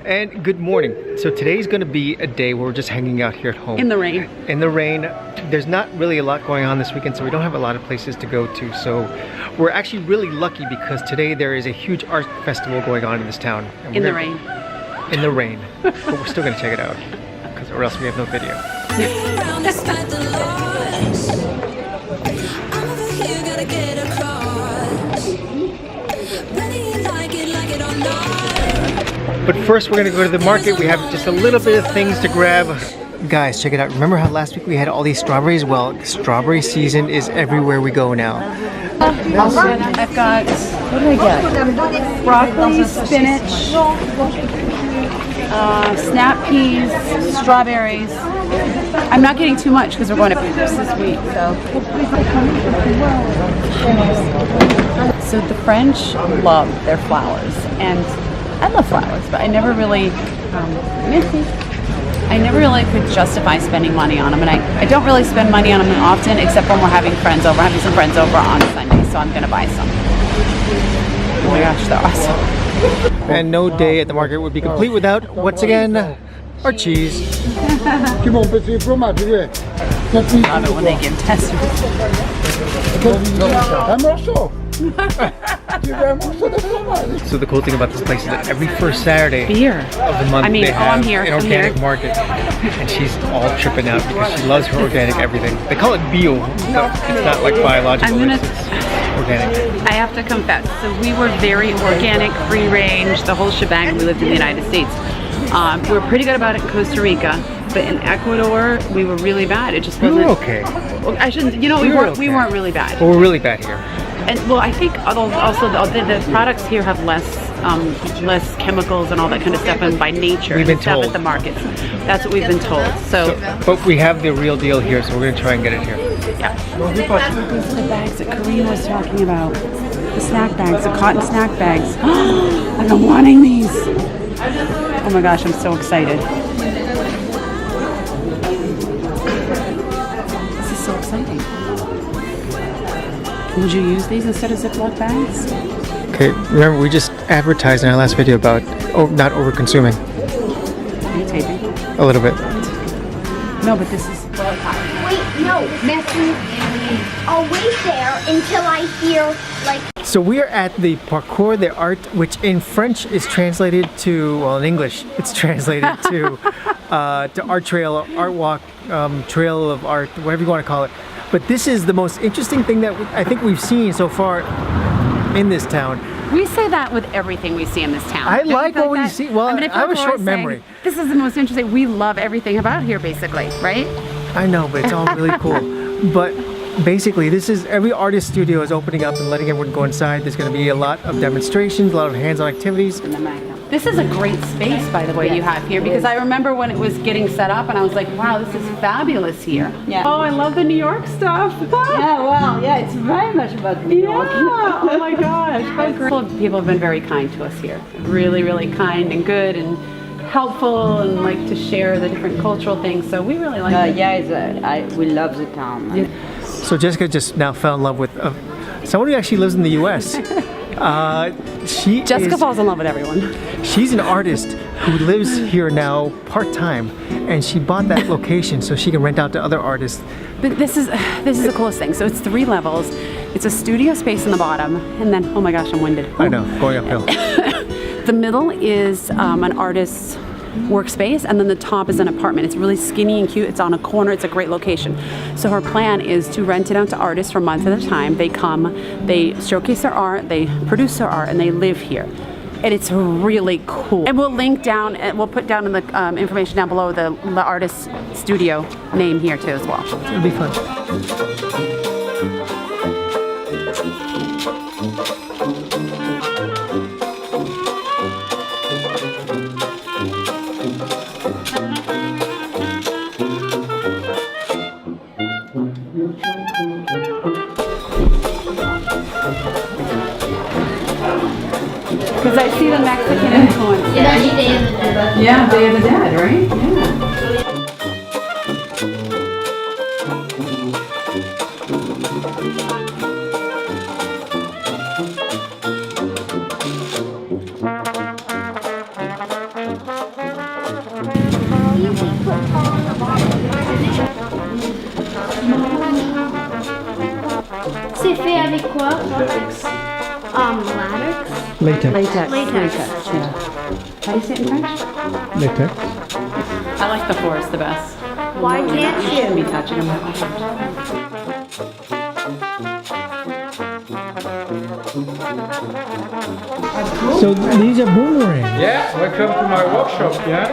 And good morning. So today's gonna be a day where we're just hanging out here at home. In the rain. In the rain. There's not really a lot going on this weekend, so we don't have a lot of places to go to. So we're actually really lucky because today there is a huge art festival going on in this town. And In the rain. In the rain. But we're still gonna check it out, or else we have no video. But first we're gonna go to the market. We have just a little bit of things to grab. Guys, check it out. Remember how last week we had all these strawberries? Well, strawberry season is everywhere we go now. I've got, what did I get? Broccoli, spinach, snap peas, strawberries. I'm not getting too much because we're going to Parcours this week, so the French love their flowers, and I love flowers, but I never really could justify spending money on them, and I don't really spend money on them often, except when we're having friends over. I'm having some friends over on Sunday, so I'm gonna buy some. Oh my gosh, they're awesome. And no day at the market would be complete without, once again, our cheese. I love it when they give tests. So the cool thing about this place is that every first Saturday of the month they have an organic market, and she's all tripping out because she loves her organic everything. They call it bio, but it's not like biological, it's organic. I have to confess, so we were very organic, free range, the whole shebang. We lived in the United States. We were pretty good about it in Costa Rica, but in Ecuador we were really bad. It just wasn't. We were okay. I shouldn't. You know, we weren't really bad. Well, we're really bad here. And well, I think also the products here have less chemicals and all that kind of stuff, and by nature, we've been stuff told at the markets. That's what we've been told. So but we have the real deal here, so we're gonna try and get it here. Yeah. These are the bags that Karina was talking about. The snack bags, the cotton snack bags. I've been wanting these. Oh my gosh, I'm so excited. This is so exciting. Would you use these instead of Ziploc bags? Okay, remember we just advertised in our last video about not over-consuming. Are you taping? A little bit. No, but this is... Wait, no, Matthew. I'll wait there until I hear, like... So we are at the Parcours, the art, which in French is translated to, well, in English, it's translated to art trail, art walk, trail of art, whatever you want to call it. But this is the most interesting thing that I think we've seen so far in this town. We say that with everything we see in this town. I like what we see. Well, I have a short memory. This is the most interesting. We love everything about here, basically, right? I know, but it's all really cool. But basically, this is every artist studio is opening up and letting everyone go inside. There's going to be a lot of demonstrations, a lot of hands-on activities. This is a great space, by the way, you have here, because I remember when it was getting set up and I was like, wow, this is fabulous here. Yeah. Oh, I love the New York stuff. Yeah, well, yeah, it's very much about New York. Yeah, oh my gosh, how great. People have been very kind to us here. Really, really kind and good and helpful, and like to share the different cultural things, so we really like it. Yeah, we love the town. Yeah. So Jessica just now fell in love with someone who actually lives in the US. Jessica falls in love with everyone. She's an artist who lives here now part-time, and she bought that location so she can rent out to other artists. But this is the coolest thing. So it's 3 levels. It's a studio space in the bottom, and then, oh my gosh, I'm winded. I know, going uphill. The middle is an artist's workspace, and then the top is an apartment. It's really skinny and cute. It's on a corner. It's a great location. So her plan is to rent it out to artists for a month at a time. They come, they showcase their art, they produce their art, and they live here. And it's really cool. And we'll link down, and we'll put down in the information down below the artist's studio name here too as well. It'll be fun. Because I see the Mexican influence. Yeah, Day of the Dead. Yeah, Day of the Dead, right? Yeah. C'est fait avec quoi? Latex. Latex. Latex. Yeah. How do you say it in French? Latex. I like the forest the best. Why can't You shouldn't you? be touching them. So these are boomerangs. Yeah, welcome to my workshop, yeah?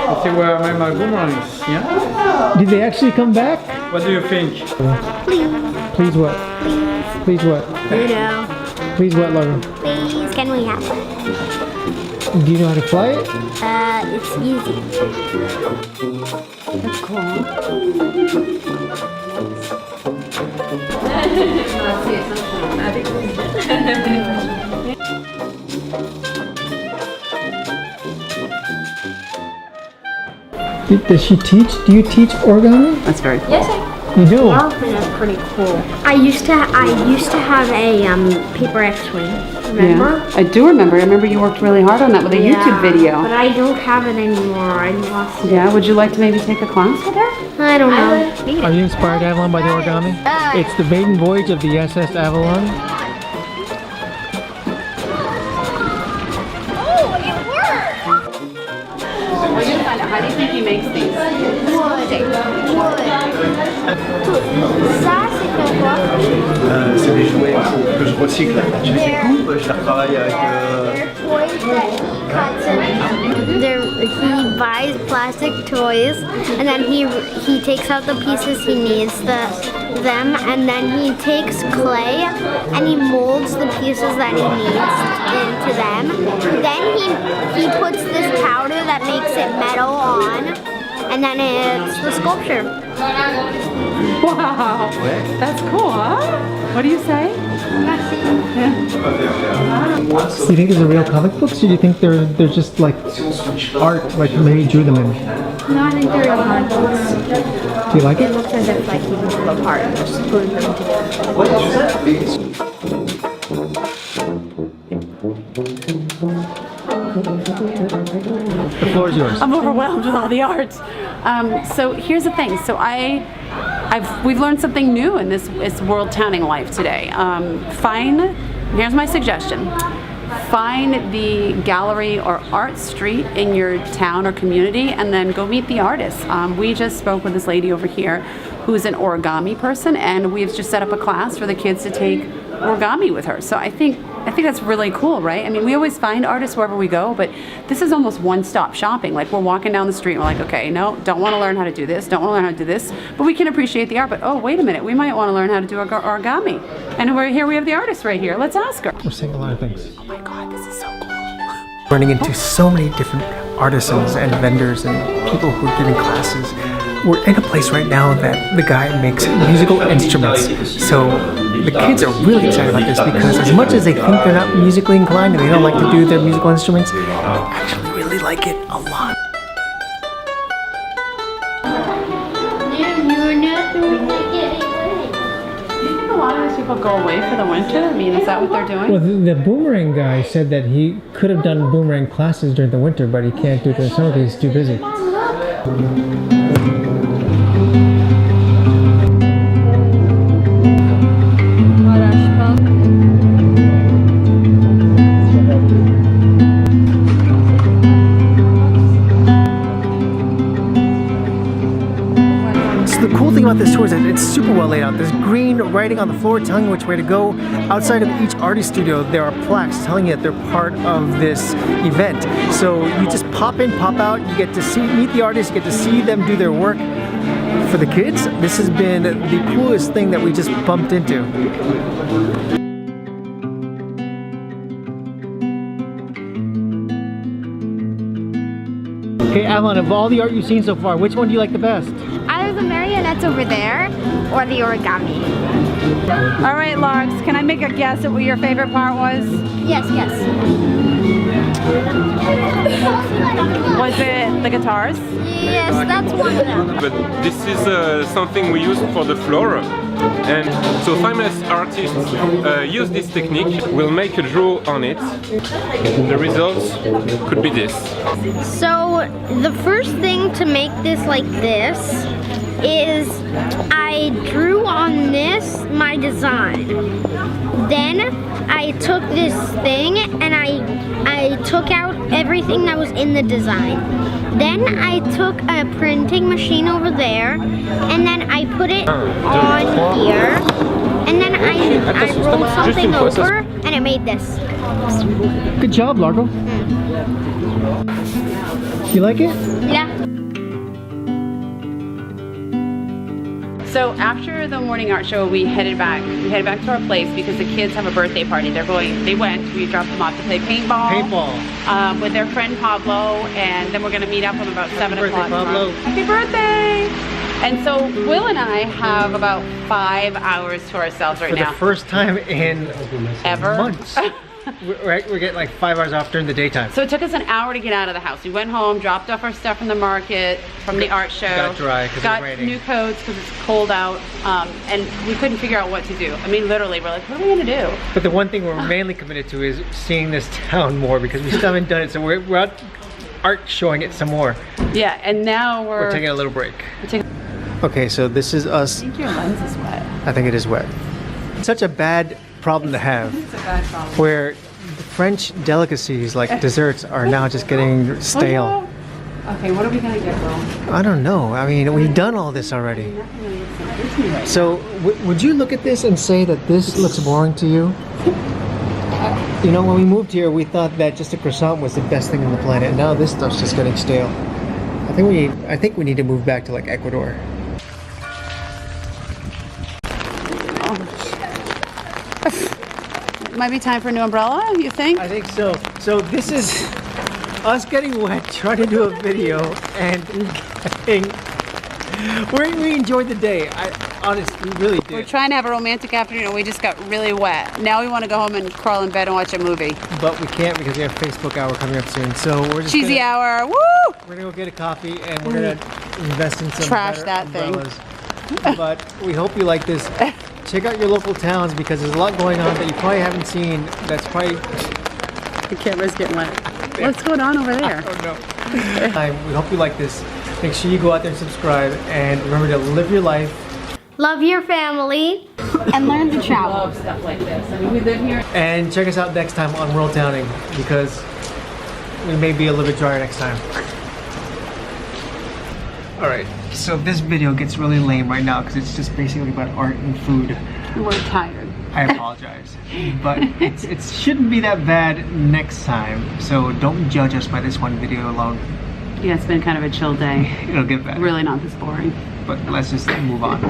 You see where I made my boomerangs, yeah? Did they actually come back? What do you think? Please what? Please what? No. Please what, Largo? Please, can we have it? Do you know how to fly it? It's easy. That's cool. Does she teach? Do you teach origami? That's very cool. Yes, You do? That's pretty cool. I used to have a paper X-wing. Remember? Yeah. I do remember. I remember you worked really hard on that with a YouTube video. But I don't have it anymore. I lost it. Yeah, would you like to maybe take a class with her? I don't know. Are you inspired, Avalon, by the origami? It's the maiden voyage of the SS Avalon. Oh, it worked! We're gonna find out. How do you think he makes these? Ça, c'est quoi? C'est des jouets que je recycle. Je les découpe, je les retravaille avec... He buys plastic toys and then he takes out the pieces he needs them, and then he takes clay and he molds the pieces that he needs into them. Then he puts this powder that makes it metal on, and then it's the sculpture. Wow, that's cool, huh? What do you say? Do you think these are real comic books, or do you think they're just like art, like maybe drew them in? No, I think they're real comic books. Do you like It it? looks as if like he took them apart and just glued them The floor is yours. I'm overwhelmed with all the art. So here's the thing. So we've learned something new in this WorldTowning life today. Here's my suggestion. Find the gallery or art street in your town or community and then go meet the artists. We just spoke with this lady over here who's an origami person, and we've just set up a class for the kids to take origami with her. So I think that's really cool, right? I mean, we always find artists wherever we go, but this is almost one-stop shopping. Like, we're walking down the street and we're like, okay, no, don't want to learn how to do this, don't want to learn how to do this, but we can appreciate the art. But oh, wait a minute, we might want to learn how to do origami. And we have the artist right here. Let's ask her. We're saying a lot of things. Oh my God, this is so cool. Running into so many different artisans and vendors and people who are giving classes. We're in a place right now that the guy makes musical instruments. So the kids are really excited about this because as much as they think they're not musically inclined and they don't like to do their musical instruments, they actually really like it a lot. Do you think a lot of these people go away for the winter? I mean, is that what they're doing? Well, the boomerang guy said that he could have done boomerang classes during the winter, but he can't do it during the summer because he's too busy. The cool thing about this tour is that it's super well laid out. There's green writing on the floor telling you which way to go. Outside of each artist studio, there are plaques telling you that they're part of this event. So you just pop in, pop out, you get to meet the artists, you get to see them do their work. For the kids, this has been the coolest thing that we just bumped into. Okay, Avalon, of all the art you've seen so far, which one do you like the best? Either the marionettes over there or the origami. All right, Largs, can I make a guess at what your favorite part was? Yes, yes. Was it the guitars? Yes, that's one of them. But this is something we use for the floor. And so famous artists use this technique, will make a draw on it. The results could be this. So the first thing to make this like this is I drew on this my design. Then I took this thing and I took out everything that was in the design. Then I took a printing machine over there and then I put it on here. And then I rolled something over and it made this. Good job, Largo. You like it? Yeah. So after the morning art show, we headed back. We headed back to our place because the kids have a birthday party. We dropped them off to play paintball. With their friend Pablo, and then we're gonna meet up at about 7 o'clock. Pablo. Happy birthday! And so Will and I have about 5 hours to ourselves right now. For the first time in Ever? months. We're getting like 5 hours off during the daytime. So it took us an hour to get out of the house. We went home, dropped off our stuff from the market, from the art show. Got dry because it was got raining. new coats because it's cold out, and we couldn't figure out what to do. I mean, literally, we're like, what are we gonna do? But the one thing we're mainly committed to is seeing this town more because we still haven't done it. So we're out art showing it some more. Yeah, and now We're taking a little break. we're taking. Okay, so this is us. I think your lens is wet. I think it is wet. Such a bad problem to have. It's a bad problem. Where the French delicacies like desserts are now just getting stale. Okay, what are we gonna get, Will? I don't know. I mean, we've done all this already. So, would you look at this and say that this looks boring to you? You know, when we moved here, we thought that just a croissant was the best thing on the planet. Now this stuff's just getting stale. I think we need to move back to like Ecuador. Might be time for a new umbrella, you think? I think so. So this is us getting wet, trying to do a video, and we enjoyed the day. Honestly, we really did. We're trying to have a romantic afternoon and we just got really wet. Now we want to go home and crawl in bed and watch a movie. But we can't because we have Facebook hour coming up soon. So we're just Cheesy hour, woo! We're gonna go get a coffee and we're gonna invest in some Trash better that thing. umbrellas. But we hope you like this. Check out your local towns because there's a lot going on that you probably haven't seen. That's probably The camera's getting wet. What's going on over there? oh no. We hope you like this. Make sure you go out there and subscribe and remember to live your life. Love your family and learn to travel. Love stuff like this. I mean, we live here. And check us out next time on WorldTowning because we may be a little bit drier next time. Alright, so this video gets really lame right now because it's just basically about art and food. We're tired. I apologize. But it shouldn't be that bad next time. So don't judge us by this one video alone. Yeah, it's been kind of a chill day. It'll get better. Really not this boring. But let's just move on.